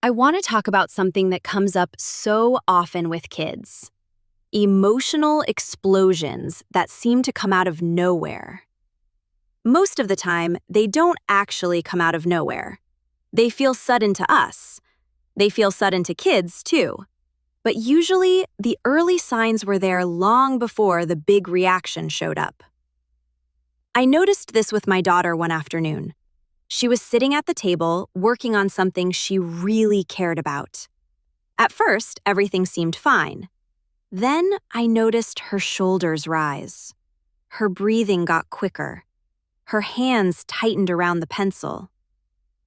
I want to talk about something that comes up so often with kids: emotional explosions that seem to come out of nowhere. Most of the time, they don't actually come out of nowhere. They feel sudden to us. They feel sudden to kids, too. But usually, the early signs were there long before the big reaction showed up. I noticed this with my daughter one afternoon. She was sitting at the table, working on something she really cared about. At first, everything seemed fine. Then I noticed her shoulders rise. Her breathing got quicker. Her hands tightened around the pencil.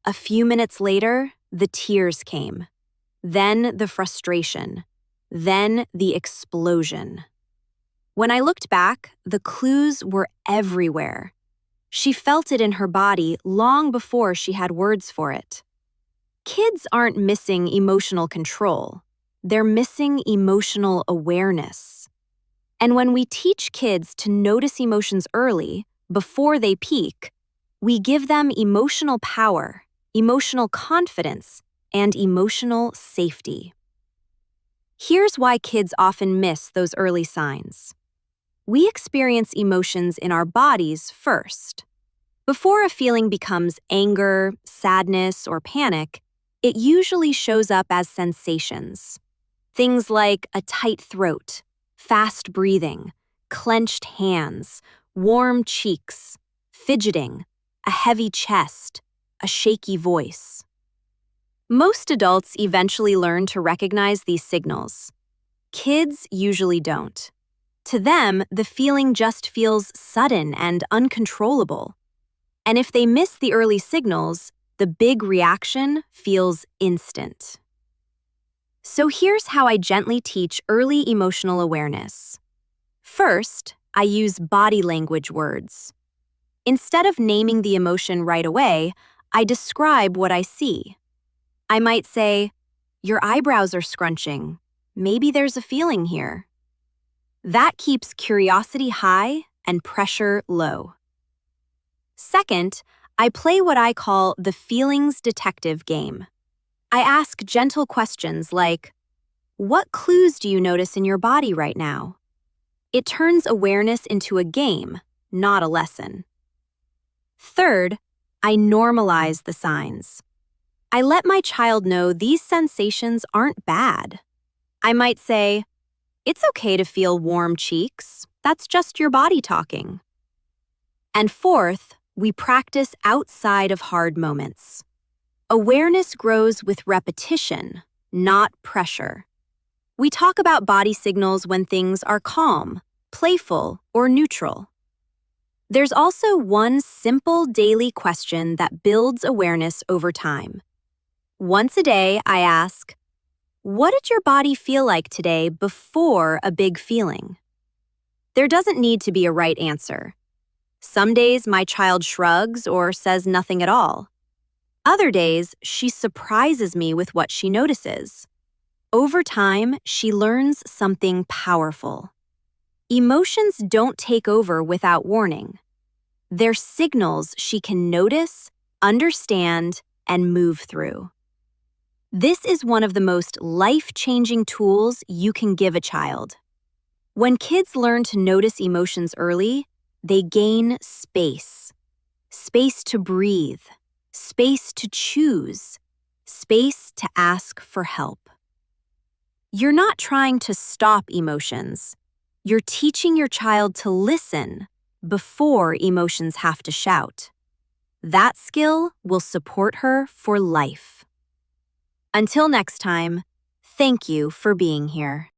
A few minutes later, the tears came. Then the frustration. Then the explosion. When I looked back, the clues were everywhere. She felt it in her body long before she had words for it. Kids aren't missing emotional control. They're missing emotional awareness. And when we teach kids to notice emotions early, before they peak, we give them emotional power, emotional confidence, and emotional safety. Here's why kids often miss those early signs. We experience emotions in our bodies first. Before a feeling becomes anger, sadness, or panic, it usually shows up as sensations. Things like a tight throat, fast breathing, clenched hands, warm cheeks, fidgeting, a heavy chest, a shaky voice. Most adults eventually learn to recognize these signals. Kids usually don't. To them, the feeling just feels sudden and uncontrollable. And if they miss the early signals, the big reaction feels instant. So here's how I gently teach early emotional awareness. First, I use body language words. Instead of naming the emotion right away, I describe what I see. I might say, "Your eyebrows are scrunching. Maybe there's a feeling here." That keeps curiosity high and pressure low. Second, I play what I call the feelings detective game. I ask gentle questions like, "What clues do you notice in your body right now?" It turns awareness into a game, not a lesson. Third, I normalize the signs. I let my child know these sensations aren't bad. I might say, "It's okay to feel warm cheeks. That's just your body talking." And fourth, we practice outside of hard moments. Awareness grows with repetition, not pressure. We talk about body signals when things are calm, playful, or neutral. There's also one simple daily question that builds awareness over time. Once a day, I ask, "What did your body feel like today before a big feeling?" There doesn't need to be a right answer. Some days my child shrugs or says nothing at all. Other days, she surprises me with what she notices. Over time, she learns something powerful. Emotions don't take over without warning. They're signals she can notice, understand, and move through. This is one of the most life-changing tools you can give a child. When kids learn to notice emotions early, they gain space. Space to breathe, space to choose, space to ask for help. You're not trying to stop emotions. You're teaching your child to listen before emotions have to shout. That skill will support her for life. Until next time, thank you for being here.